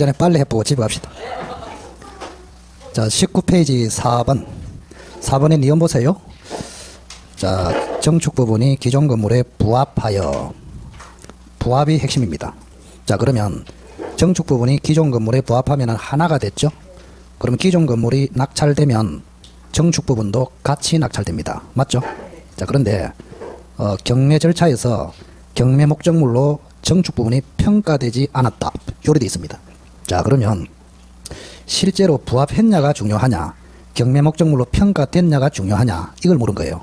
전에 빨리 해보고 집에 갑시다. 자, 19페이지 4번. 4번의 니은 보세요. 자, 정축 부분이 기존 건물에 부합하여. 부합이 핵심입니다. 자, 그러면 정축 부분이 기존 건물에 부합하면 하나가 됐죠? 그러면 기존 건물이 낙찰되면 정축 부분도 같이 낙찰됩니다. 맞죠? 자, 그런데 경매 절차에서 경매 목적물로 정축 부분이 평가되지 않았다. 요리 되어 있습니다. 자, 그러면 실제로 부합했냐가 중요하냐, 경매 목적물로 평가됐냐가 중요하냐, 이걸 물은 거예요.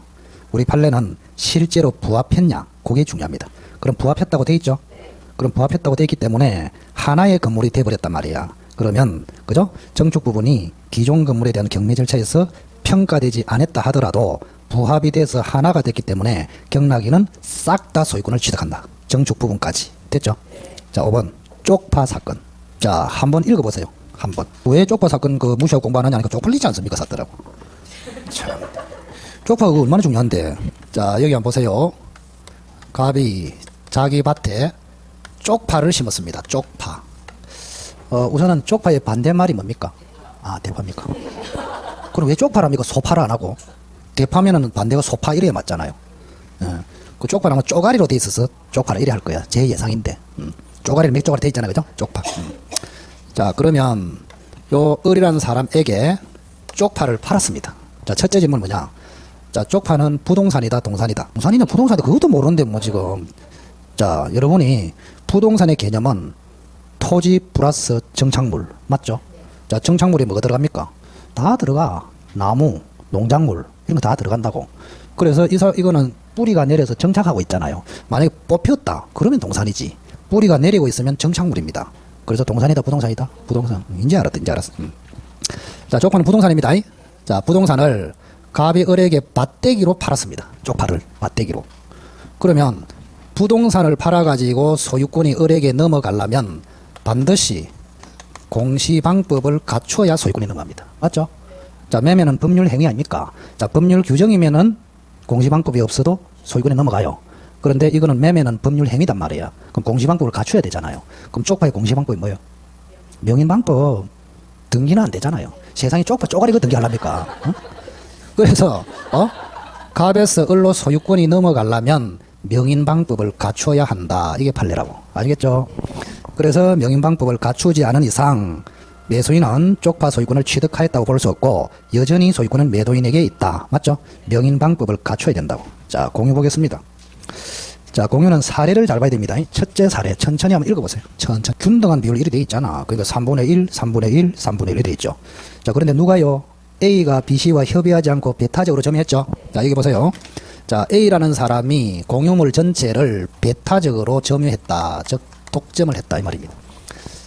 우리 판례는 실제로 부합했냐, 그게 중요합니다. 그럼 부합했다고 돼 있죠? 그럼 부합했다고 돼 있기 때문에 하나의 건물이 돼버렸단 말이야. 그러면 그죠? 정축 부분이 기존 건물에 대한 경매 절차에서 평가되지 않았다 하더라도 부합이 돼서 하나가 됐기 때문에 경락인은 싹 다 소유권을 취득한다. 정축 부분까지. 됐죠? 자, 5번 쪽파 사건. 자, 한번 읽어보세요. 한번. 왜 쪽파 사건 그 무시하고 공부 안 하냐니까 쪽팔리지 않습니까? 샀더라고. 참. 쪽파가 얼마나 중요한데. 자, 여기 한번 보세요. 갑이 자기 밭에 쪽파를 심었습니다. 쪽파. 우선은 쪽파의 반대말이 뭡니까? 아, 대파입니까? 그럼 왜 쪽파랍니까? 소파를 안 하고? 대파면은 반대가 소파 이래야 맞잖아요. 그 쪽파는 쪼가리로 돼 있어서 쪽파를 이래 할 거야. 제 예상인데. 쪼가리는 몇 쪼가리 돼 있잖아요. 그죠? 쪽파. 자, 그러면 요 을이라는 사람에게 쪽파를 팔았습니다. 자, 첫째 질문은 뭐냐? 자, 쪽파는 부동산이다, 동산이다. 동산이냐, 부동산이다. 그것도 모르는데 뭐 지금. 자, 여러분이 부동산의 개념은 토지 플러스 정착물. 맞죠? 자, 정착물이 뭐가 들어갑니까? 다 들어가. 나무, 농작물, 이런 거 다 들어간다고. 그래서 이거는 뿌리가 내려서 정착하고 있잖아요. 만약에 뽑혔다. 그러면 동산이지. 뿌리가 내리고 있으면 정착물입니다. 그래서 동산이다, 부동산이다? 부동산. 이제 알았다, 이제 알았어. 자, 쪽파는 부동산입니다. 자, 부동산을 갑이 을에게 밭대기로 팔았습니다. 쪽파를 밭대기로. 그러면 부동산을 팔아가지고 소유권이 을에게 넘어가려면 반드시 공시방법을 갖춰야 소유권이 넘어갑니다. 맞죠? 자, 매매는 법률 행위 아닙니까? 자, 법률 규정이면은 공시방법이 없어도 소유권이 넘어가요. 그런데 이거는 매매는 법률 행위단 말이야. 그럼 공시방법을 갖춰야 되잖아요. 그럼 쪽파의 공시방법이 뭐예요? 명인방법. 등기는 안 되잖아요. 세상에 쪽파 쪼가리가 등기하랍니까? 그래서 갑에서 을로 소유권이 넘어가려면 명인방법을 갖춰야 한다. 이게 판례라고. 아시겠죠? 그래서 명인방법을 갖추지 않은 이상 매수인은 쪽파 소유권을 취득하였다고 볼 수 없고 여전히 소유권은 매도인에게 있다. 맞죠? 명인방법을 갖춰야 된다고. 자, 공유 보겠습니다. 자, 공유는 사례를 잘 봐야 됩니다. 첫째 사례 천천히 한번 읽어보세요. 천천히. 균등한 비율 1이 돼 있잖아. 그러니까 3분의 1, 3분의 1, 3분의 1이 돼 있죠. 자, 그런데 누가요? A가 B씨와 협의하지 않고 배타적으로 점유했죠. 자, 여기 보세요. 자, A라는 사람이 공유물 전체를 배타적으로 점유했다. 즉 독점을 했다 이 말입니다.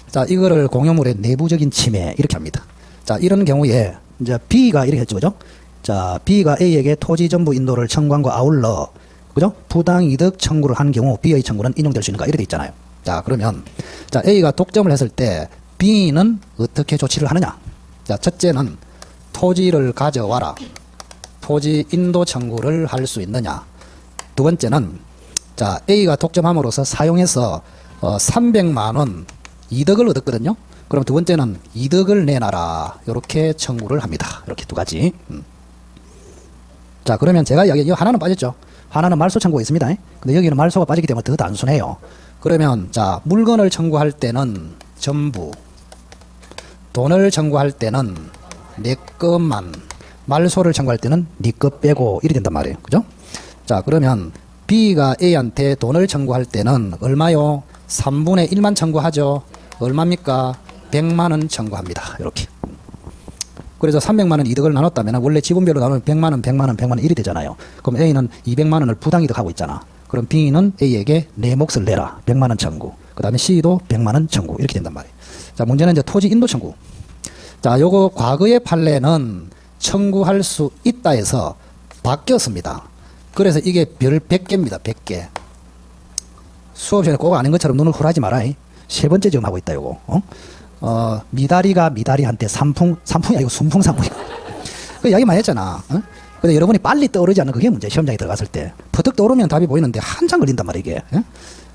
자, 이거를 공유물의 내부적인 침해 이렇게 합니다. 자, 이런 경우에 이제 B가 이렇게 했죠. 그죠? 자, B가 A에게 토지 전부 인도를 청구한과 아울러 그죠? 부당이득 청구를 한 경우 B의 청구는 인용될 수 있는가 이렇게 돼 있잖아요. 자, 그러면 자, A가 독점을 했을 때 B는 어떻게 조치를 하느냐? 자, 첫째는 토지를 가져와라. 토지 인도 청구를 할 수 있느냐? 두 번째는 자, A가 독점함으로써 사용해서 300만 원 이득을 얻었거든요. 그럼 두 번째는 이득을 내놔라. 이렇게 청구를 합니다. 이렇게 두 가지. 자, 그러면 제가 이야기 하나는 빠졌죠. 하나는 말소 청구가 있습니다. 근데 여기는 말소가 빠지기 때문에 더 단순해요. 그러면 자, 물건을 청구할 때는 전부, 돈을 청구할 때는 내 것만, 말소를 청구할 때는 네 것 빼고 이리 된단 말이에요. 그죠? 자, 그러면 B가 A한테 돈을 청구할 때는 얼마요? 3분의 1만 청구하죠. 얼마입니까? 100만 원 청구합니다. 이렇게. 그래서 300만 원 이득을 나눴다면 원래 지분별로 나누면 100만 원, 100만 원, 100만 원 이리 되잖아요. 그럼 A는 200만 원을 부당이득하고 있잖아. 그럼 B는 A에게 내 몫을 내라. 100만 원 청구. 그 다음에 C도 100만 원 청구. 이렇게 된단 말이에요. 자, 문제는 이제 토지 인도 청구. 자, 요거 과거의 판례는 청구할 수 있다 해서 바뀌었습니다. 그래서 이게 별 100개입니다. 100개. 수업 시간에 꼭 아는 것처럼 눈을 훌하지 마라. 세 번째 지금 하고 있다, 요거. 미다리가 미다리한테 삼풍이 아니고 순풍삼풍이고. 그 이야기 많이 했잖아. 근데 여러분이 빨리 떠오르지 않는 그게 문제. 시험장에 들어갔을 때. 퍼뜩 떠오르면 답이 보이는데 한참 걸린단 말이야, 이게.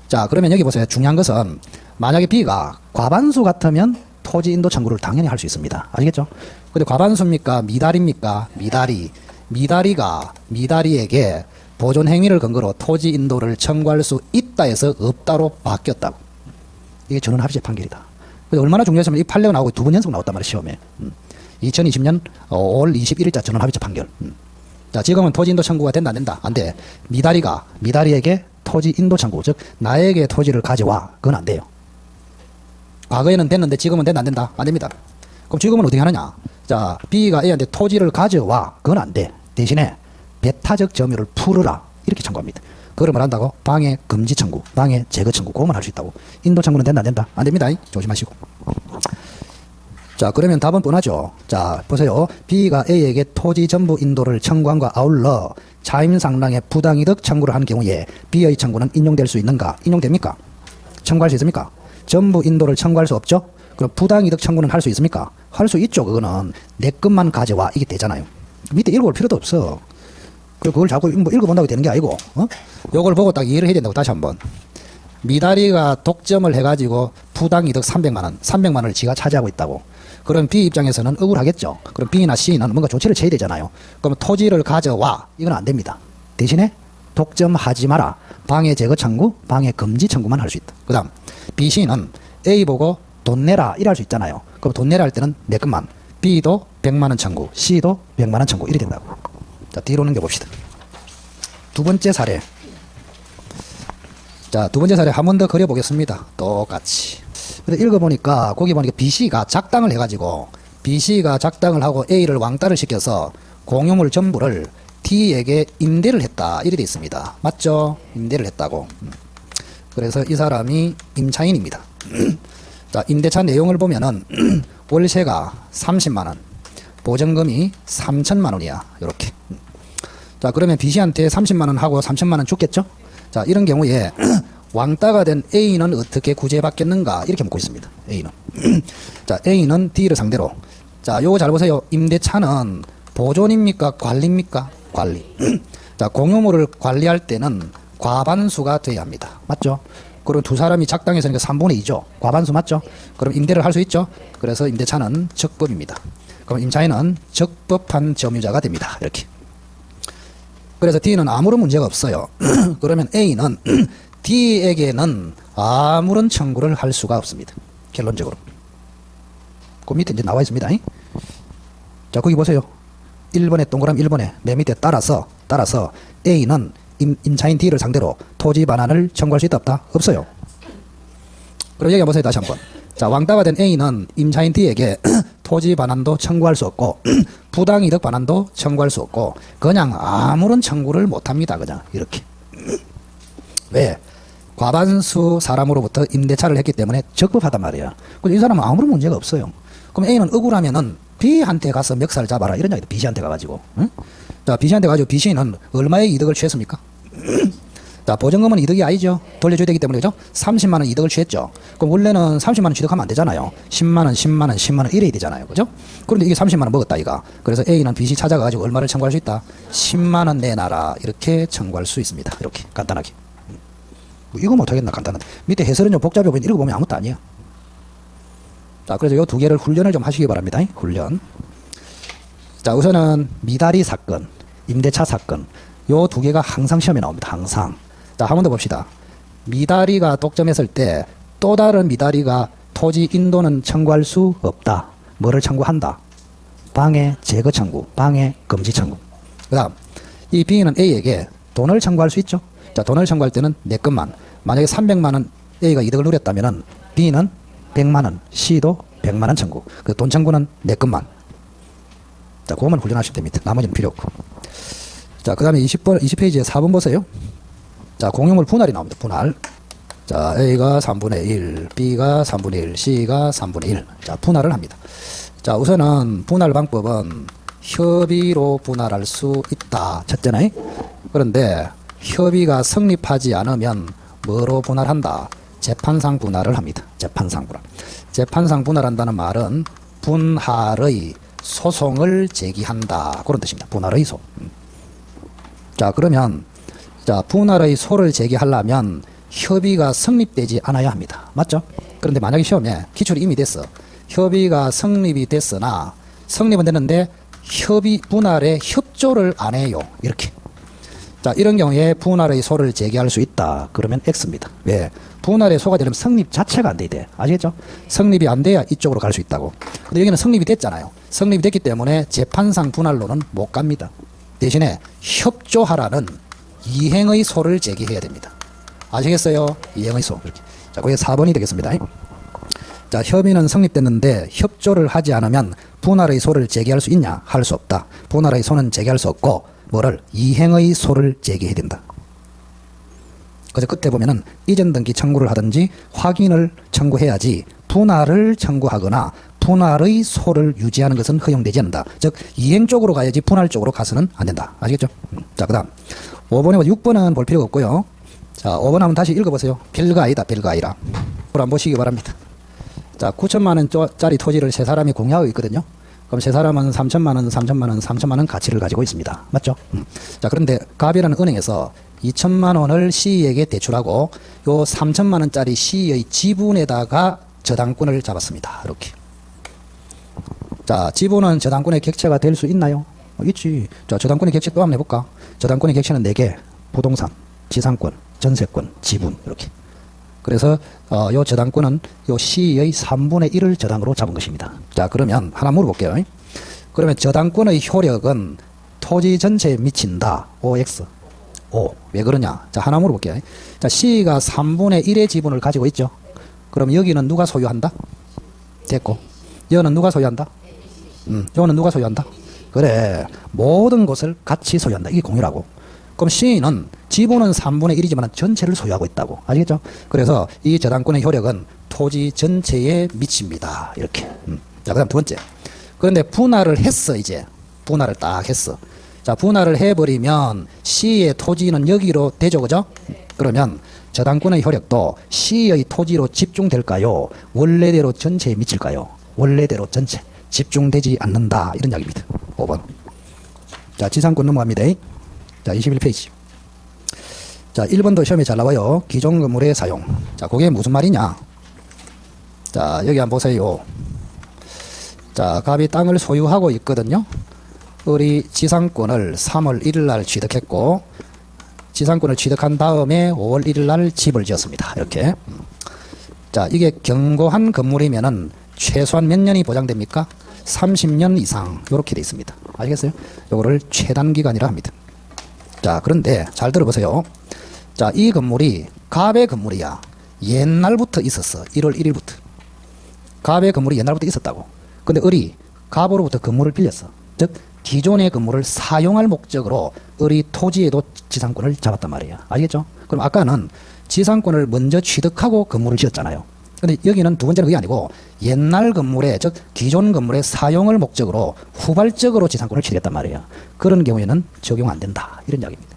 자, 그러면 여기 보세요. 중요한 것은, 만약에 B가 과반수 같으면 토지 인도 청구를 당연히 할 수 있습니다. 아시겠죠? 근데 과반수입니까? 미달입니까? 미달이에게 보존 행위를 근거로 토지 인도를 청구할 수 있다 해서 없다로 바뀌었다고. 이게 전원합의체 판결이다. 그래서 얼마나 중요했으면 이 판례가 나오고 두 번 연속 나왔단 말이에요, 시험에. 2020년 5월 21일자 전원합의체 판결. 자, 지금은 토지 인도 청구가 된다, 안 된다? 안 돼. 미달이에게 토지 인도 청구, 즉, 나에게 토지를 가져와. 그건 안 돼요. 과거에는 됐는데 지금은 된다, 안 된다? 안 됩니다. 그럼 지금은 어떻게 하느냐? 자, B가 A한테 토지를 가져와. 그건 안 돼. 대신에 배타적 점유를 풀어라. 이렇게 청구합니다. 그걸 뭘 한다고? 방해 금지 청구, 방해 제거 청구, 그것만 할 수 있다고. 인도 청구는 된다, 안 된다? 안 됩니다. 조심하시고. 자, 그러면 답은 뻔하죠. 자, 보세요. B가 A에게 토지 전부 인도를 청구함과 아울러 차임상량의 부당이득 청구를 하는 경우에 B의 청구는 인용될 수 있는가? 인용됩니까? 청구할 수 있습니까? 전부 인도를 청구할 수 없죠? 그럼 부당이득 청구는 할 수 있습니까? 할 수 있죠. 그거는 내 것만 가져와. 이게 되잖아요. 밑에 읽어볼 필요도 없어. 그걸 자꾸 뭐 읽어본다고 되는 게 아니고, 요걸 보고 딱 이해를 해야 된다고. 다시 한번. 미다리가 독점을 해가지고 부당이득 300만원을 지가 차지하고 있다고. 그럼 B 입장에서는 억울하겠죠. 그럼 B나 C는 뭔가 조치를 취해야 되잖아요. 그럼 토지를 가져와. 이건 안 됩니다. 대신에 독점하지 마라. 방해 제거 청구, 방해 금지 청구만 할 수 있다. 그 다음 B, C는 A 보고 돈 내라 이럴 수 있잖아요. 그럼 돈 내라 할 때는 내 것만. B도 100만원 청구, C도 100만원 청구 이래 된다고. 자, 뒤로 넘겨봅시다. 두 번째 사례. 자, 두 번째 사례 한 번 더 그려보겠습니다. 똑같이. 근데 읽어보니까, 거기 보니까 BC가 작당을 해가지고, BC가 작당을 하고 A를 왕따를 시켜서 공유물 전부를 D에게 임대를 했다. 이래 돼 있습니다. 맞죠? 임대를 했다고. 그래서 이 사람이 임차인입니다. 자, 임대차 내용을 보면은, 월세가 30만원, 보증금이 3천만원이야. 요렇게. 자, 그러면 B씨한테 30만원 하고 3천만원 줬겠죠? 자, 이런 경우에 왕따가 된 A는 어떻게 구제받겠는가? 이렇게 묻고 있습니다. A는. 자, A는 D를 상대로. 자, 요거 잘 보세요. 임대차는 보존입니까? 관리입니까? 관리. 자, 공유물을 관리할 때는 과반수가 돼야 합니다. 맞죠? 그리고 두 사람이 작당했으니까 3분의 2죠. 과반수 맞죠? 그럼 임대를 할 수 있죠? 그래서 임대차는 적법입니다. 그럼 임차인은 적법한 점유자가 됩니다. 이렇게. 그래서 D는 아무런 문제가 없어요. 그러면 A는 D에게는 아무런 청구를 할 수가 없습니다. 결론적으로. 그 밑에 이제 나와 있습니다. 자, 거기 보세요. 1번에 동그라미 1번에 맨 밑에 따라서 A는 임차인 D를 상대로 토지 반환을 청구할 수 있다 없다? 없어요. 그럼 여기 보세요. 다시 한번. 자, 왕따가 된 A는 임차인 D에게 토지 반환도 청구할 수 없고 부당이득 반환도 청구할 수 없고 그냥 아무런 청구를 못합니다. 그냥 이렇게. 왜? 과반수 사람으로부터 임대차를 했기 때문에 적법하단 말이야. 근데 이 사람은 아무런 문제가 없어요. 그럼 A는 억울하면은 B한테 가서 멱살 잡아라 이런 이야기도. B씨한테 가가지고. 응? 자, B씨한테 가지고 B씨는 얼마의 이득을 취했습니까? 자, 보증금은 이득이 아니죠. 돌려줘야 되기 때문에, 그죠? 30만원 이득을 취했죠. 그럼 원래는 30만원 취득하면 안 되잖아요. 10만원, 10만원, 10만원 이래야 되잖아요. 그죠? 그런데 이게 30만원 먹었다, 이가. 그래서 A는 B씨 찾아가가지고 얼마를 청구할 수 있다? 10만원 내놔라. 이렇게 청구할 수 있습니다. 이렇게. 간단하게. 뭐 이거 못하겠나, 간단한데. 밑에 해설은 좀 복잡해 보이는데 읽어보면 아무것도 아니야. 자, 그래서 요 두 개를 훈련을 좀 하시기 바랍니다. 훈련. 자, 우선은 미다리 사건, 임대차 사건. 요 두 개가 항상 시험에 나옵니다. 항상. 자, 한 번 더 봅시다. 미다리가 독점했을 때 또 다른 미다리가 토지 인도는 청구할 수 없다. 뭐를 청구한다? 방해 제거 청구, 방해 금지 청구. 그 다음, 이 B는 A에게 돈을 청구할 수 있죠. 자, 돈을 청구할 때는 내 것만. 만약에 300만원 A가 이득을 누렸다면은 B는 100만원, C도 100만원 청구. 그 돈 청구는 내 것만. 자, 그것만 훈련하시면 됩니다. 나머지는 필요 없고. 자, 그 다음에 20페이지에 4번 보세요. 자, 공유물 분할이 나옵니다. 분할. 자, A가 3분의 1, B가 3분의 1, C가 3분의 1. 자, 분할을 합니다. 자, 우선은 분할 방법은 협의로 분할할 수 있다. 첫째는. 그런데 협의가 성립하지 않으면 뭐로 분할한다? 재판상 분할을 합니다. 재판상 분할. 재판상 분할한다는 말은 분할의 소송을 제기한다. 그런 뜻입니다. 분할의 소. 자, 그러면 자, 분할의 소를 제기하려면 협의가 성립되지 않아야 합니다. 맞죠? 그런데 만약에 시험에 기출이 이미 됐어. 협의가 성립이 됐으나 성립은 됐는데 협의 분할에 협조를 안 해요. 이렇게. 자, 이런 경우에 분할의 소를 제기할 수 있다. 그러면 X입니다. 왜? 분할의 소가 되려면 성립 자체가 안 돼. 아시겠죠? 성립이 안 돼야 이쪽으로 갈 수 있다고. 근데 여기는 성립이 됐잖아요. 성립이 됐기 때문에 재판상 분할로는 못 갑니다. 대신에 협조하라는 이행의 소를 제기해야 됩니다. 아시겠어요? 이행의 소. 이렇게. 자, 그게 4번이 되겠습니다. 자, 협의는 성립됐는데 협조를 하지 않으면 분할의 소를 제기할 수 있냐? 할 수 없다. 분할의 소는 제기할 수 없고 뭐를? 이행의 소를 제기해야 된다. 그래서 끝에 보면은 이전 등기 청구를 하든지 확인을 청구해야지 분할을 청구하거나 분할의 소를 유지하는 것은 허용되지 않는다. 즉 이행 쪽으로 가야지 분할 쪽으로 가서는 안 된다. 아시겠죠? 자, 그 다음 5번에 6번은 볼 필요가 없고요. 자, 5번 한번 다시 읽어보세요. 별거 아니다. 별거 아니라. 한번 보시기 바랍니다. 자, 9천만 원짜리 토지를 세 사람이 공유하고 있거든요. 그럼 세 사람은 3천만 원, 3천만 원, 3천만 원 가치를 가지고 있습니다. 맞죠? 자, 그런데 갑이라는 은행에서 2천만 원을 C에게 대출하고 요 3천만 원짜리 C의 지분에다가 저당권을 잡았습니다. 이렇게. 자, 지분은 저당권의 객체가 될 수 있나요? 있지. 자, 저당권의 객체 또 한번 해볼까? 저당권의 객체는 4개. 부동산, 지상권, 전세권, 지분. 이렇게. 그래서 요 저당권은 요 C의 3분의 1을 저당으로 잡은 것입니다. 자, 그러면 하나 물어볼게요. 그러면 저당권의 효력은 토지 전체에 미친다. OX. O. 왜 그러냐? 자, 하나 물어볼게요. 자, C가 3분의 1의 지분을 가지고 있죠. 그럼 여기는 누가 소유한다? 됐고. 여는 누가 소유한다? 요는 누가 소유한다? 그래. 모든 것을 같이 소유한다. 이게 공유라고. 그럼 C는 지분은 3분의 1이지만 전체를 소유하고 있다고. 아시겠죠? 그래서 이 저당권의 효력은 토지 전체에 미칩니다. 이렇게. 자, 그 다음 두 번째. 그런데 분할을 했어, 이제. 분할을 딱 했어. 자, 분할을 해버리면 C의 토지는 여기로 되죠, 그죠? 그러면 저당권의 효력도 C의 토지로 집중될까요? 원래대로 전체에 미칠까요? 원래대로 전체. 집중되지 않는다. 이런 이야기입니다. 5번. 자, 지상권 넘어갑니다. 자, 21페이지. 자, 1번도 시험에 잘 나와요. 기존 건물의 사용. 자, 그게 무슨 말이냐? 자, 여기 한번 보세요. 자, 갑이 땅을 소유하고 있거든요. 우리 지상권을 3월 1일 날 취득했고, 지상권을 취득한 다음에 5월 1일 날 집을 지었습니다. 이렇게. 자, 이게 견고한 건물이면은 최소한 몇 년이 보장됩니까? 30년 이상. 이렇게 돼 있습니다. 아시겠어요? 요거를 최단기간이라 합니다. 자, 그런데 잘 들어보세요. 자, 이 건물이 갑의 건물이야. 옛날부터 있었어. 1월 1일부터. 갑의 건물이 옛날부터 있었다고. 근데 을이 갑으로부터 건물을 빌렸어. 즉 기존의 건물을 사용할 목적으로 을이 토지에도 지상권을 잡았단 말이에요. 알겠죠? 그럼 아까는 지상권을 먼저 취득하고 건물을 지었잖아요. 근데 여기는 두 번째는 그게 아니고 옛날 건물의, 즉 기존 건물의 사용을 목적으로 후발적으로 지상권을 취득했단 말이에요. 그런 경우에는 적용 안 된다. 이런 이야기입니다.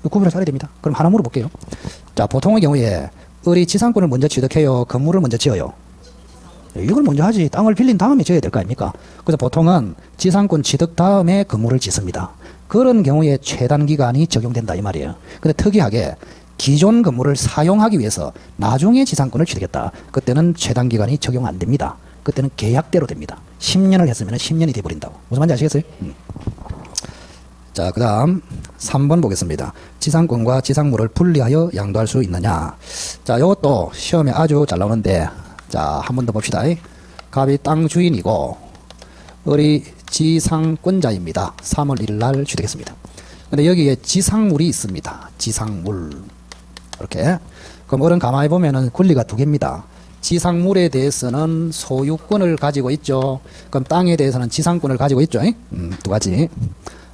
구분을 잘해야 됩니다. 그럼 하나 물어볼게요. 자, 보통의 경우에 을이 지상권을 먼저 취득해요? 건물을 먼저 지어요? 이걸 먼저 하지. 땅을 빌린 다음에 지어야 될 거 아닙니까? 그래서 보통은 지상권 취득 다음에 건물을 짓습니다. 그런 경우에 최단기간이 적용된다 이 말이에요. 근데 특이하게 기존 건물을 사용하기 위해서 나중에 지상권을 취득했다. 그때는 최단기간이 적용 안 됩니다. 그때는 계약대로 됩니다. 10년을 했으면 10년이 돼버린다고. 무슨 말인지 아시겠어요? 자, 그 다음 3번 보겠습니다. 지상권과 지상물을 분리하여 양도할 수 있느냐. 자, 이것도 시험에 아주 잘 나오는데, 자, 한 번 더 봅시다. 갑이 땅 주인이고 을이 지상권자입니다. 3월 1일 날 취득했습니다. 근데 여기에 지상물이 있습니다. 지상물. 이렇게. 그럼 을은 가만히 보면은 권리가 두 개입니다. 지상물에 대해서는 소유권을 가지고 있죠. 그럼 땅에 대해서는 지상권을 가지고 있죠. 두 가지.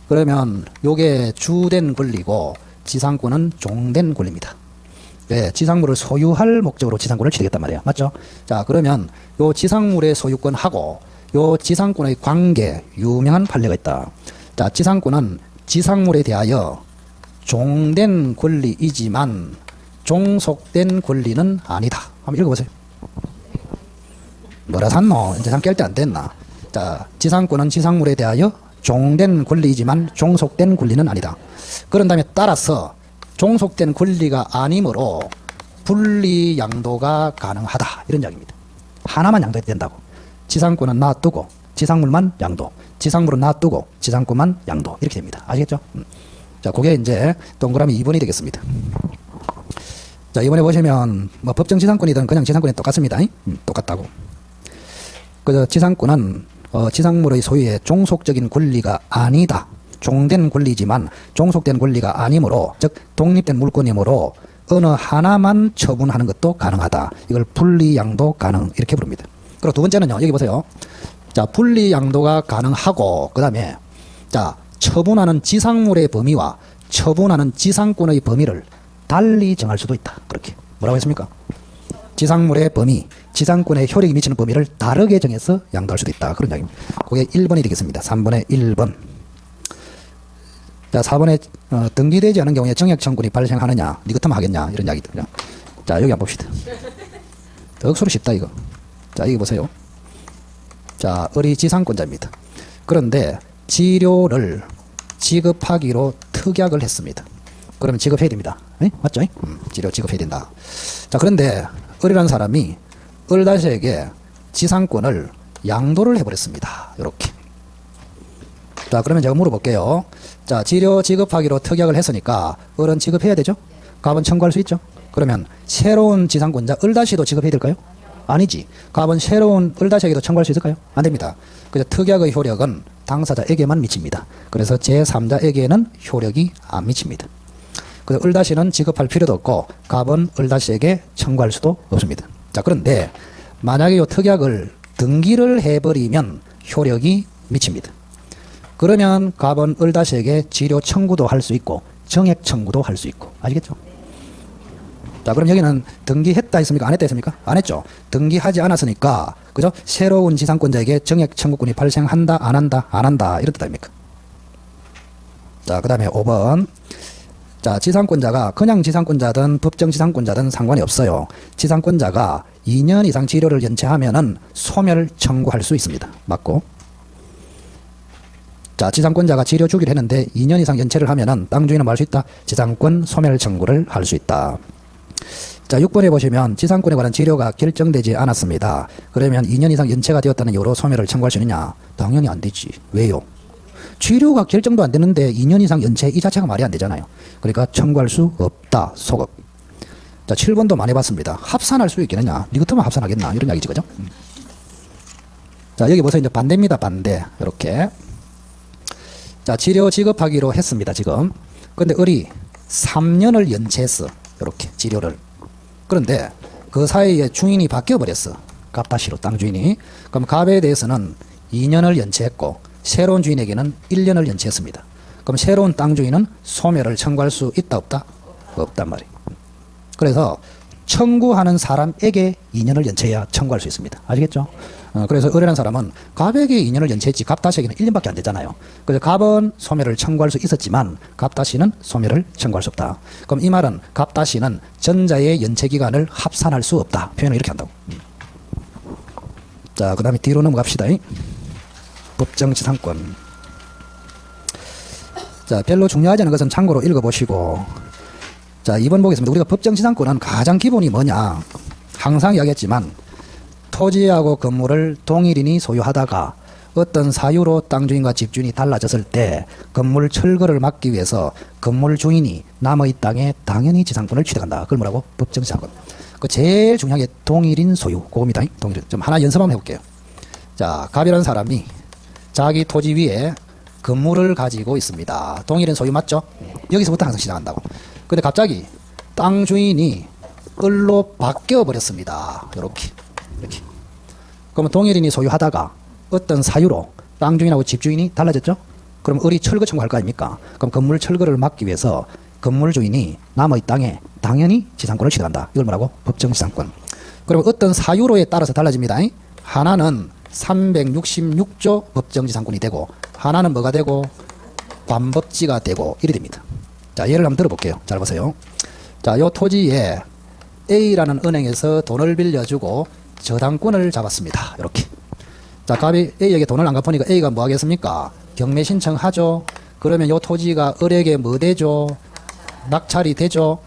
그러면 요게 주된 권리고 지상권은 종된 권리입니다. 네, 지상물을 소유할 목적으로 지상권을 취득했단 말이에요. 맞죠? 자, 그러면 요 지상물의 소유권하고 요 지상권의 관계, 유명한 판례가 있다. 자, 지상권은 지상물에 대하여 종된 권리이지만 종속된 권리는 아니다. 한번 읽어보세요. 뭐라 샀노? 이제 잠 깰 때 안 됐나? 자, 지상권은 지상물에 대하여 종된 권리이지만 종속된 권리는 아니다. 그런 다음에 따라서 종속된 권리가 아니므로 분리 양도가 가능하다 이런 이야기입니다. 하나만 양도해도 된다고. 지상권은 놔두고 지상물만 양도, 지상물은 놔두고 지상권만 양도 이렇게 됩니다. 아시겠죠? 자, 그게 이제 동그라미 2번이 되겠습니다. 자, 이번에 보시면 뭐 법정 지상권이든 그냥 지상권이 똑같습니다. 똑같다고. 그래서 지상권은 지상물의 소유의 종속적인 권리가 아니다. 종된 권리지만 종속된 권리가 아니므로, 즉 독립된 물권이므로 어느 하나만 처분하는 것도 가능하다. 이걸 분리양도 가능 이렇게 부릅니다. 그리고 두 번째는요. 여기 보세요. 자, 분리양도가 가능하고 그 다음에 자, 처분하는 지상물의 범위와 처분하는 지상권의 범위를 달리 정할 수도 있다. 그렇게 뭐라고 했습니까? 지상물의 범위, 지상권의 효력이 미치는 범위를 다르게 정해서 양도할 수도 있다. 그런 이야기입니다. 그게 1번이 되겠습니다. 3번의 1번. 자, 4번에 등기되지 않은 경우에 정액 청구이 발생하느냐, 니 같으면 하겠냐 이런 이야기들. 자, 여기 한번 봅시다. 억수로 쉽다 이거. 자, 여기 보세요. 자, 을이 지상권자입니다. 그런데 치료를 지급하기로 특약을 했습니다. 그러면 지급해야 됩니다. 에? 맞죠? 치료 지급해야 된다. 자, 그런데 을이라는 사람이 을다시에게 지상권을 양도를 해버렸습니다. 이렇게. 자, 그러면 제가 물어볼게요. 자, 치료 지급하기로 특약을 했으니까 을은 지급해야 되죠? 갑은 청구할 수 있죠? 그러면 새로운 지상권자 을다시도 지급해야 될까요? 아니지. 갑은 새로운 을다시에게도 청구할 수 있을까요? 안 됩니다. 그래서 특약의 효력은 당사자에게만 미칩니다. 그래서 제3자에게는 효력이 안 미칩니다. 그래서 을다시는 지급할 필요도 없고 갑은 을다시에게 청구할 수도 없습니다. 자, 그런데 만약에 이 특약을 등기를 해버리면 효력이 미칩니다. 그러면 갑은 을다시에게 지료 청구도 할 수 있고 정액 청구도 할 수 있고. 아시겠죠? 자, 그럼 여기는 등기했다 했습니까? 안 했다 했습니까? 안 했죠. 등기하지 않았으니까 그죠? 새로운 지상권자에게 정액 청구권이 발생한다 안 한다 안 한다 이런 뜻 아닙니까? 자, 그 다음에 5번. 자, 지상권자가 그냥 지상권자든 법정 지상권자든 상관이 없어요. 지상권자가 2년 이상 지료를 연체하면은 소멸 청구할 수 있습니다. 맞고. 자, 지상권자가 지료 주기로 했는데 2년 이상 연체를 하면은 땅 주인은 뭐 할 수 있다? 지상권 소멸 청구를 할 수 있다. 자, 6번에 보시면 지상권에 관한 지료가 결정되지 않았습니다. 그러면 2년 이상 연체가 되었다는 이유로 소멸을 청구할 수 있느냐? 당연히 안 되지. 왜요? 지료가 결정도 안 되는데 2년 이상 연체 이 자체가 말이 안 되잖아요. 그러니까 청구할 수 없다. 소급. 자, 7번도 많이 봤습니다. 합산할 수 있겠느냐? 니 같으면 합산하겠나? 이런 이야기지, 그죠? 자, 여기 보세요. 이제 반대입니다. 반대. 이렇게. 자, 지료 지급하기로 했습니다. 지금. 근데 을이 3년을 연체했어. 이렇게 지료를. 그런데 그 사이에 주인이 바뀌어버렸어. 갑다시로 땅 주인이. 그럼 갑에 대해서는 2년을 연체했고 새로운 주인에게는 1년을 연체했습니다. 그럼 새로운 땅 주인은 소멸을 청구할 수 있다 없다? 없단 말이에요. 그래서 청구하는 사람에게 2년을 연체해야 청구할 수 있습니다. 아시겠죠? 그래서 을이라는 사람은 갑에게 2년을 연체했지 갑다시에게는 1년밖에 안 되잖아요. 그래서 갑은 소멸을 청구할 수 있었지만 갑다시는 소멸을 청구할 수 없다. 그럼 이 말은 갑다시는 전자의 연체 기간을 합산할 수 없다. 표현을 이렇게 한다고. 자, 그 다음에 뒤로 넘어갑시다. 법정 지상권. 자, 별로 중요하지 않은 것은 참고로 읽어보시고. 자, 2번 보겠습니다. 우리가 법정 지상권은 가장 기본이 뭐냐? 항상 이야기했지만 토지하고 건물을 동일인이 소유하다가 어떤 사유로 땅 주인과 집주인이 달라졌을 때 건물 철거를 막기 위해서 건물 주인이 남의 땅에 당연히 지상권을 취득한다. 그걸 뭐라고? 법정 지상권. 그 제일 중요한 게 동일인 소유. 그겁니다. 동일인. 좀 하나 연습 한번 해볼게요. 자, 갑이라는 사람이 자기 토지 위에 건물을 가지고 있습니다. 동일인 소유 맞죠? 여기서부터 항상 시작한다고. 근데 갑자기 땅 주인이 을로 바뀌어 버렸습니다. 이렇게. 그러면 동일인이 소유하다가 어떤 사유로 땅 주인하고 집 주인이 달라졌죠? 그럼 을이 철거 청구할 거 아닙니까? 그럼 건물 철거를 막기 위해서 건물 주인이 남의 땅에 당연히 지상권을 취득한다. 이걸 뭐라고? 법정 지상권. 그럼 어떤 사유로에 따라서 달라집니다. 하나는 366조 법정 지상권이 되고 하나는 뭐가 되고 관법지가 되고 이래 됩니다. 자, 예를 한번 들어볼게요. 잘 보세요. 자, 요 토지에 A라는 은행에서 돈을 빌려주고 저당권을 잡았습니다. 이렇게. 자, 갑이 A에게 돈을 안 갚으니까 A가 뭐 하겠습니까? 경매 신청하죠. 그러면 요 토지가 을에게 뭐 되죠? 낙찰이 되죠.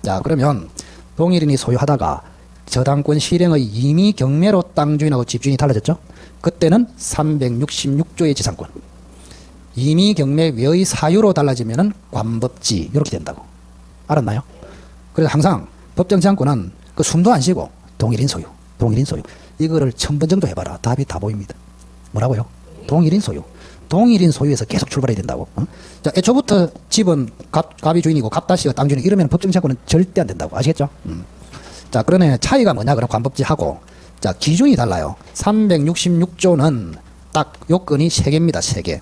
자, 그러면 동일인이 소유하다가 저당권 실행의 임의 경매로 땅 주인하고 집주인이 달라졌죠. 그때는 366조의 지상권. 임의 경매 외의 사유로 달라지면은 관법지 이렇게 된다고. 알았나요? 그래서 항상 법정 지상권은 그 숨도 안 쉬고 동일인 소유, 동일인 소유. 이거를 1000번 정도 해봐라. 답이 다 보입니다. 뭐라고요? 동일인 소유. 동일인 소유에서 계속 출발해야 된다고. 자, 애초부터 집은 갑이 주인이고 갑다시가 땅 주인 이러면 법정 지상권은 절대 안 된다고. 아시겠죠? 자, 그러면 차이가 뭐냐? 그럼 관법지하고. 자, 기준이 달라요. 366조는 딱 요건이 3개입니다. 3개.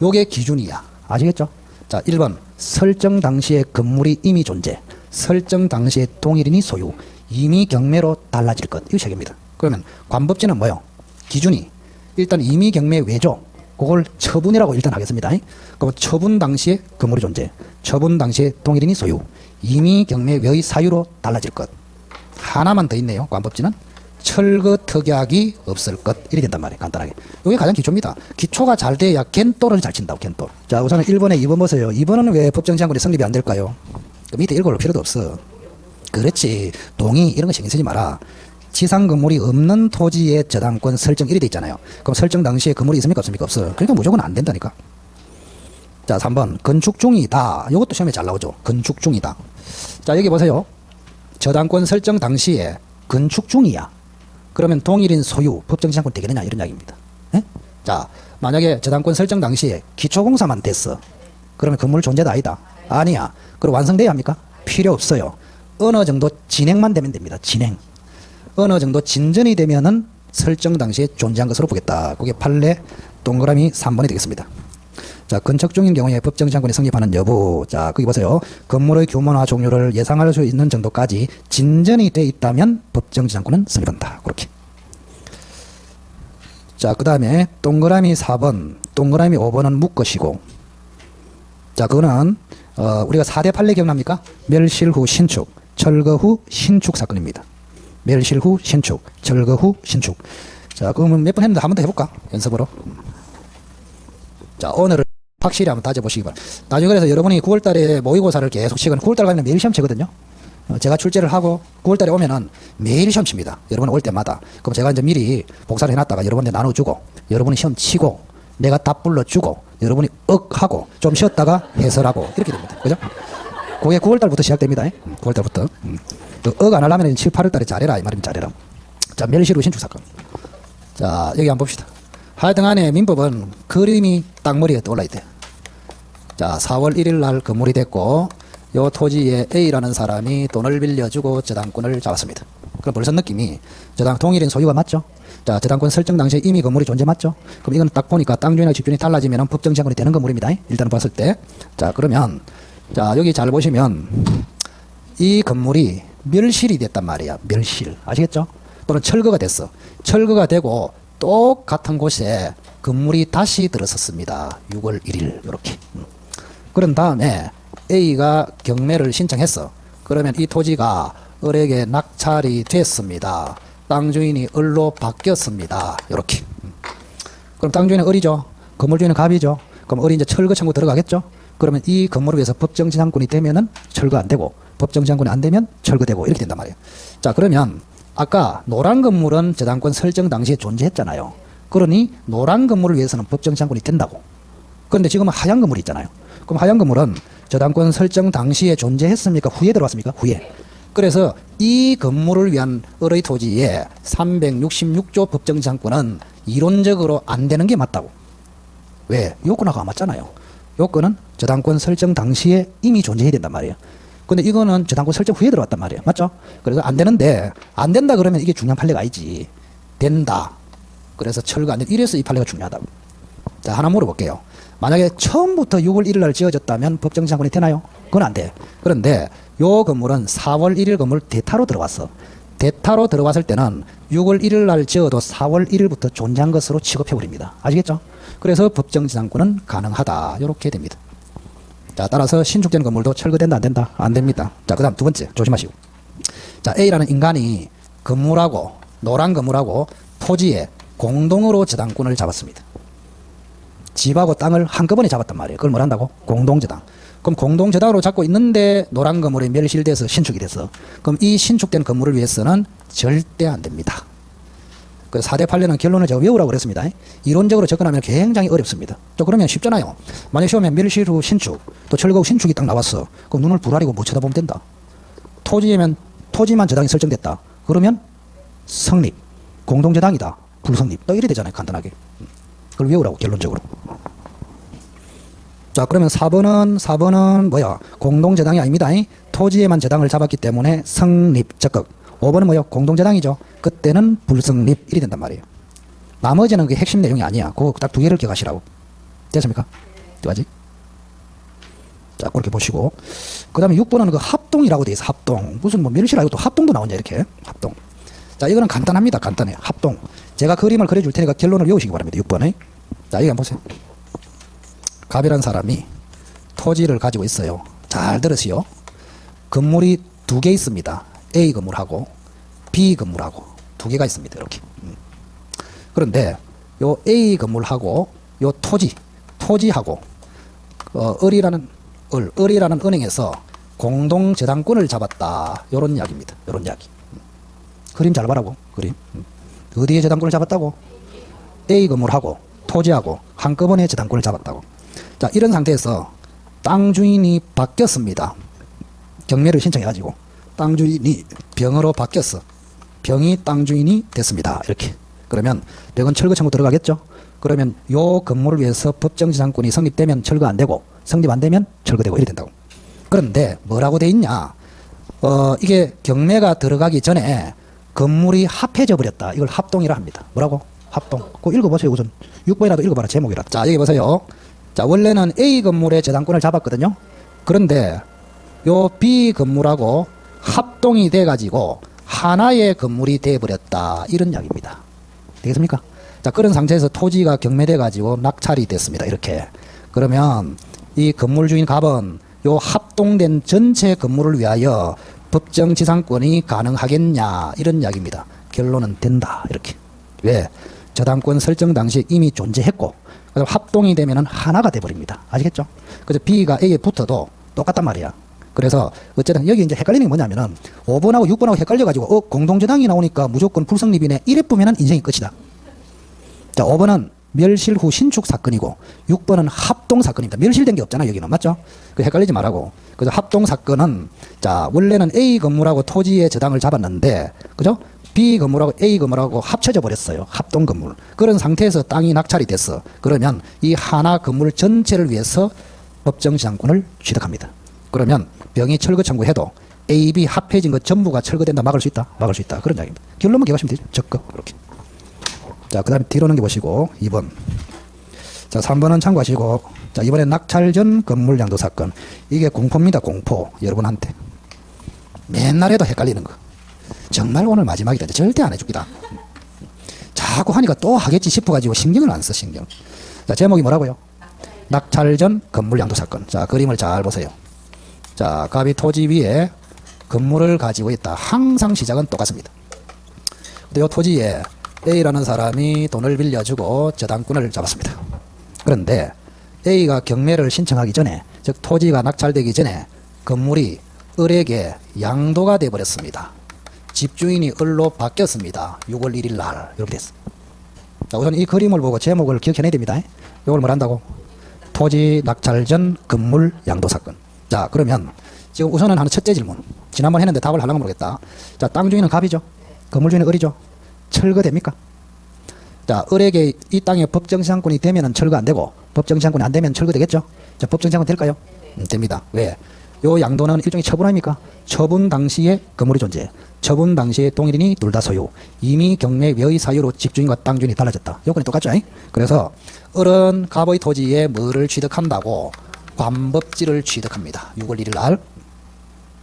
요게 기준이야. 아시겠죠? 자, 1번. 설정 당시에 건물이 이미 존재. 설정 당시에 동일인이 소유. 이미 경매로 달라질 것. 이거 3개입니다. 그러면 관법지는 뭐요? 기준이. 일단 이미 경매 외죠. 그걸 처분이라고 일단 하겠습니다. 그럼 처분 당시에 건물이 존재. 처분 당시에 동일인이 소유. 이미 경매 외의 사유로 달라질 것. 하나만 더 있네요. 관법지는 철거 특약이 없을 것. 이렇게 된단 말이에요. 간단하게. 이게 가장 기초입니다. 기초가 잘 돼야 겐또를 잘 친다고. 겐또. 자, 우선은 1번에 2번 보세요. 2번은 왜 법정지상권이 성립이 안 될까요? 그 밑에 읽어볼 필요도 없어. 그렇지. 동의 이런 거 신경 쓰지 마라. 지상 건물이 없는 토지의 저당권 설정 이래 돼 있잖아요. 그럼 설정 당시에 건물이 있습니까? 없습니까? 없어. 그러니까 무조건 안 된다니까. 자, 3번. 건축 중이다. 이것도 시험에 잘 나오죠. 건축 중이다. 자, 여기 보세요. 저당권 설정 당시에 건축 중이야. 그러면 동일인 소유, 법정지상권 되겠느냐 이런 이야기입니다. 에? 자, 만약에 저당권 설정 당시에 기초공사만 됐어. 그러면 건물 존재도 아니다. 아니야. 그럼 완성돼야 합니까? 필요 없어요. 어느 정도 진행만 되면 됩니다. 진행. 어느 정도 진전이 되면은 설정 당시에 존재한 것으로 보겠다. 그게 판례 동그라미 3번이 되겠습니다. 자, 건축 중인 경우에 법정지상권이 성립하는 여부. 자, 거기 보세요. 건물의 규모나 종류를 예상할 수 있는 정도까지 진전이 돼 있다면 법정지상권은 성립한다. 그렇게. 자, 그 다음에 동그라미 4번, 동그라미 5번은 묶으시고. 자, 그거는 우리가 4대 판례 기억납니까? 멸실 후 신축, 철거 후 신축 사건입니다. 멸실 후 신축, 철거 후 신축. 자, 그러면 몇 번 했는데 한 번 더 해볼까? 연습으로. 자, 오늘은 확실히 한번 따져보시기 바랍니다. 나중에 그래서 여러분이 9월달에 모의고사를 계속 치거나 9월달 가면 매일 시험 치거든요. 제가 출제를 하고 9월달에 오면은 매일 시험 칩니다. 여러분 올 때마다. 그럼 제가 이제 미리 복사를 해놨다가 여러분한테 나눠주고 여러분이 시험 치고 내가 답 불러주고 여러분이 하고 좀 쉬었다가 해설하고 이렇게 됩니다. 그죠? 그게 9월달부터 시작됩니다. 9월달부터. 안 하려면 7, 8월달에 잘해라. 이 말이면 잘해라. 자, 멸실 후 신축 사건. 자, 여기 한번 봅시다. 하여튼 간에 민법은 그림이 땅머리에 떠올라 있대요. 자, 4월 1일 날 건물이 됐고 요 토지에 A라는 사람이 돈을 빌려주고 저당권을 잡았습니다. 그럼 벌써 느낌이 동일인 소유가 맞죠? 자, 저당권 설정 당시에 이미 건물이 존재 맞죠? 그럼 이건 딱 보니까 땅 주인과 집주인이 달라지면 법정지상권이 되는 건물입니다. 일단은 봤을 때. 자, 그러면 자, 여기 잘 보시면 이 건물이 멸실이 됐단 말이야. 멸실. 아시겠죠? 또는 철거가 됐어. 철거가 되고 똑같은 곳에 건물이 다시 들어섰습니다. 6월 1일 이렇게. 그런 다음에 A가 경매를 신청했어. 그러면 이 토지가 을에게 낙찰이 됐습니다. 땅 주인이 을로 바뀌었습니다. 이렇게. 그럼 땅 주인은 을이죠. 건물 주인은 갑이죠. 그럼 을이 이제 철거 청구 들어가겠죠. 그러면 이 건물을 위해서 법정지상권이 되면은 철거 안 되고 법정지상권이 안 되면 철거되고 이렇게 된단 말이에요. 자, 그러면 아까 노란 건물은 저당권 설정 당시에 존재했잖아요. 그러니 노란 건물을 위해서는 법정지상권이 된다고. 그런데 지금은 하얀 건물이 있잖아요. 그럼 하얀 건물은 저당권 설정 당시에 존재했습니까? 후에 들어왔습니까? 후에. 그래서 이 건물을 위한 을의 토지에 366조 법정지상권은 이론적으로 안 되는 게 맞다고. 왜? 요건하고 안 맞잖아요. 요건은 저당권 설정 당시에 이미 존재해야 된단 말이에요. 근데 이거는 저당권 설정 후에 들어왔단 말이에요. 맞죠? 그래서 안 되는데, 안 된다 그러면 이게 중요한 판례가 아니지. 된다. 그래서 철거 안 된다. 이래서 이 판례가 중요하다고. 자, 하나 물어볼게요. 만약에 처음부터 6월 1일 날 지어졌다면 법정지상권이 되나요? 그건 안 돼. 그런데 요 건물은 4월 1일 건물 대타로 들어왔어. 대타로 들어왔을 때는 6월 1일 날 지어도 4월 1일부터 존재한 것으로 취급해버립니다. 아시겠죠? 그래서 법정지상권은 가능하다. 이렇게 됩니다. 자, 따라서 신축된 건물도 철거된다, 안 된다? 안 됩니다. 자, 그 다음 두 번째, 조심하시고. 자, A라는 인간이 건물하고, 노란 건물하고 토지에 공동으로 저당권을 잡았습니다. 집하고 땅을 한꺼번에 잡았단 말이에요. 그걸 뭘 한다고? 공동저당. 그럼 공동저당으로 잡고 있는데 노란 건물이 멸실돼서 신축이 됐어. 그럼 이 신축된 건물을 위해서는 절대 안 됩니다. 그 4대 판례는 결론을 제가 외우라고 그랬습니다. 이론적으로 접근하면 굉장히 어렵습니다. 또 그러면 쉽잖아요. 만약 시험에 멸실 후 신축, 또 철거 후 신축이 딱 나왔어. 그럼 눈을 부라리고 못 쳐다보면 된다. 토지만 저당이 설정됐다. 그러면 성립, 공동저당이다. 불성립. 또 이래 되잖아요. 간단하게. 그걸 외우라고 결론적으로. 자, 그러면 4번은 뭐야? 공동저당이 아닙니다. 토지에만 저당을 잡았기 때문에 성립 적극. 5번은 뭐요? 공동저당이죠. 그때는 불성립. 이리 된단 말이에요. 나머지는 그 핵심 내용이 아니야. 그거 딱 두 개를 기억하시라고. 됐습니까? 어떡하지? 자, 그렇게 보시고. 그 다음에 6번은 그 합동이라고 돼 있어. 합동. 무슨 뭐 멸실하고 또 합동도 나오냐, 이렇게. 합동. 자, 이거는 간단합니다. 간단해요. 합동. 제가 그림을 그려줄 테니까 결론을 외우시기 바랍니다. 6번에. 자, 여기 한번 보세요. 갑이라는 사람이 토지를 가지고 있어요. 잘 들으시오. 건물이 두 개 있습니다. A 건물하고 B 건물하고 두 개가 있습니다. 이렇게. 그런데 요 A 건물하고 요 토지하고 을이라는 은행에서 공동 저당권을 잡았다. 요런 이야기입니다. 요런 이야기. 그림 잘 봐라고. 그림. 어디에 저당권을 잡았다고? A 건물하고 토지하고 한꺼번에 저당권을 잡았다고. 자, 이런 상태에서 땅 주인이 바뀌었습니다. 경매를 신청해가지고 땅 주인이 병으로 바뀌었어. 병이 땅 주인이 됐습니다. 이렇게. 그러면 병은 철거 청구 들어가겠죠. 그러면 요 건물을 위해서 법정지상권이 성립되면 철거 안 되고, 성립 안 되면 철거되고 이래 된다고. 그런데 뭐라고 돼 있냐? 이게 경매가 들어가기 전에 건물이 합해져 버렸다. 이걸 합동이라 합니다. 뭐라고? 합동. 그거 읽어보세요. 우선 6번이라도 읽어봐라. 제목이라. 자, 여기 보세요. 자, 원래는 A 건물의 저당권을 잡았거든요. 그런데 요 B 건물하고 합동이 돼가지고 하나의 건물이 돼버렸다. 이런 이야기입니다. 되겠습니까? 자, 그런 상태에서 토지가 경매돼가지고 낙찰이 됐습니다. 이렇게. 그러면 이 건물 주인 갑은 요 합동된 전체 건물을 위하여 법정지상권이 가능하겠냐. 이런 이야기입니다. 결론은 된다. 이렇게. 왜? 저당권 설정 당시에 이미 존재했고, 그래서 합동이 되면 하나가 돼버립니다. 아시겠죠? 그래서 B가 A에 붙어도 똑같단 말이야. 그래서 어쨌든 여기 이제 헷갈리는 게 뭐냐면은 5번하고 6번하고 헷갈려가지고 공동저당이 나오니까 무조건 불성립이네. 이래 보면은 인생이 끝이다. 자, 5번은 멸실 후 신축 사건이고 6번은 합동 사건입니다. 멸실된 게 없잖아. 여기는. 맞죠? 그 헷갈리지 말라고. 그래서 합동 사건은 자, 원래는 A 건물하고 토지의 저당을 잡았는데, 그죠? B 건물하고 A 건물하고 합쳐져 버렸어요. 합동 건물. 그런 상태에서 땅이 낙찰이 됐어. 그러면 이 하나 건물 전체를 위해서 법정지상권을 취득합니다. 그러면 병이 철거 청구해도 A, B 합해진 것 전부가 철거된다. 막을 수 있다. 막을 수 있다. 그런 이야기입니다. 결론만 기억하시면 되죠. 적극. 이렇게. 자, 그 다음에 뒤로 넘겨보시고 2번. 자, 3번은 참고하시고, 자, 이번에 낙찰 전 건물 양도 사건. 이게 공포입니다. 공포. 여러분한테. 맨날 해도 헷갈리는 거. 정말 오늘 마지막이다. 절대 안 해줍니다. 자꾸 하니까 또 하겠지 싶어가지고 신경을 안 써. 신경. 자, 제목이 뭐라고요? 낙찰 전 건물 양도 사건. 자, 그림을 잘 보세요. 자, 갑이 토지 위에 건물을 가지고 있다. 항상 시작은 똑같습니다. 근데 이 토지에 A라는 사람이 돈을 빌려주고 저당권을 잡았습니다. 그런데 A가 경매를 신청하기 전에, 즉 토지가 낙찰되기 전에 건물이 을에게 양도가 돼버렸습니다. 집주인이 을로 바뀌었습니다. 6월 1일 날. 이렇게 됐어. 자, 우선 이 그림을 보고 제목을 기억해내야 됩니다. 이걸 뭘 한다고? 토지 낙찰 전 건물 양도 사건. 자, 그러면 지금 우선은 하는 첫째 질문. 지난번 했는데 답을 하려면 모르겠다. 자, 땅 주인은 갑이죠. 건물 주인은 을이죠. 철거됩니까? 자, 을에게 이 땅에 법정지상권이 되면은 철거 안 되고, 법정지상권이 안 되면 철거되겠죠? 자, 법정지상권 될까요? 됩니다. 왜? 요 양도는 일종의 처분 아닙니까? 처분 당시에 건물이 존재. 처분 당시에 동일인이 둘 다 소유. 이미 경매의 사유로 집주인과 땅 주인이 달라졌다. 요건이 똑같죠? 그래서 을은 갑의 토지에 뭐를 취득한다고? 관법지를 취득합니다. 6월 1일 날.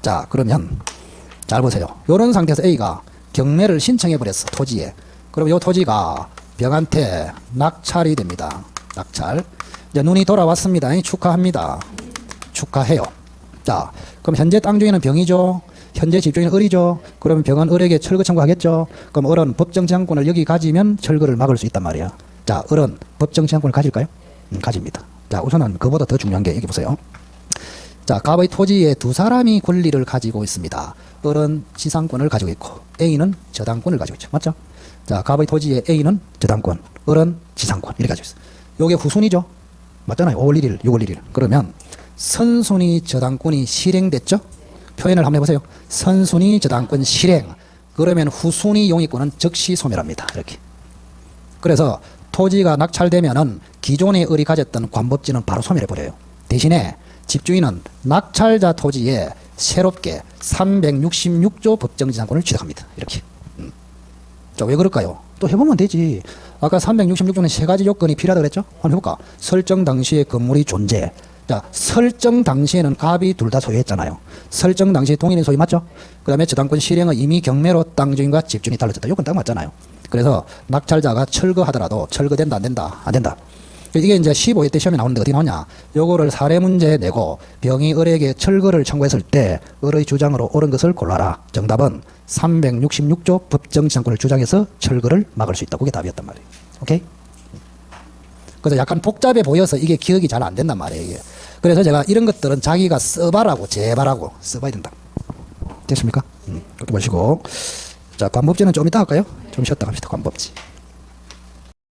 자, 그러면 잘 보세요. 요런 상태에서 A가 경매를 신청해 버렸어. 토지에. 그럼 요 토지가 병한테 낙찰이 됩니다. 낙찰. 이제 눈이 돌아왔습니다. 축하합니다. 축하해요. 자, 그럼 현재 땅 주인은 병이죠. 현재 집주인은 을이죠. 그러면 병은 을에게 철거 청구하겠죠. 그럼 을은 법정지상권을 여기 가지면 철거를 막을 수 있단 말이야. 자, 을은 법정지상권을 가질까요? 가집니다. 자, 우선은 그보다 더 중요한 게 여기 보세요. 자, 갑의 토지에 두 사람이 권리를 가지고 있습니다. 을은 지상권을 가지고 있고 A는 저당권을 가지고 있죠. 맞죠? 자, 갑의 토지에 A는 저당권, 을은 지상권 이렇게 가지고 있어요. 요게 후순위죠. 맞잖아요. 5월 1일, 6월 1일. 그러면 선순위 저당권이 실행됐죠? 표현을 한번 해보세요. 선순위 저당권 실행. 그러면 후순위 용의권은 즉시 소멸합니다. 이렇게. 그래서 토지가 낙찰되면은 기존의 을이 가졌던 관법지는 바로 소멸해버려요. 대신에 집주인은 낙찰자 토지에 새롭게 366조 법정지상권을 취득합니다. 이렇게. 자, 왜 그럴까요? 또 해보면 되지. 아까 366조는 세 가지 요건이 필요하다고 그랬죠? 한번 해볼까? 설정 당시에 건물이 존재. 자, 설정 당시에는 갑이 둘 다 소유했잖아요. 설정 당시에 동일인 소유 맞죠? 그 다음에 저당권 실행은 이미 경매로 땅 주인과 집주인이 달라졌다. 요건 딱 맞잖아요. 그래서 낙찰자가 철거하더라도 철거된다 안 된다? 안 된다. 이게 이제 15회 때 시험에 나오는데 어디 나오냐? 요거를 사례 문제 내고 병이 을에게 철거를 청구했을 때 을의 주장으로 옳은 것을 골라라. 정답은 366조 법정지상권을 주장해서 철거를 막을 수 있다. 그게 답이었단 말이에요. 오케이? 그래서 약간 복잡해 보여서 이게 기억이 잘 안 된단 말이에요. 이게. 그래서 제가 이런 것들은 자기가 써봐라고 제발하고 써봐야 된다. 됐습니까? 그렇게 보시고. 자, 관법지는 좀 이따 할까요? 좀 쉬었다 갑시다. 관법지.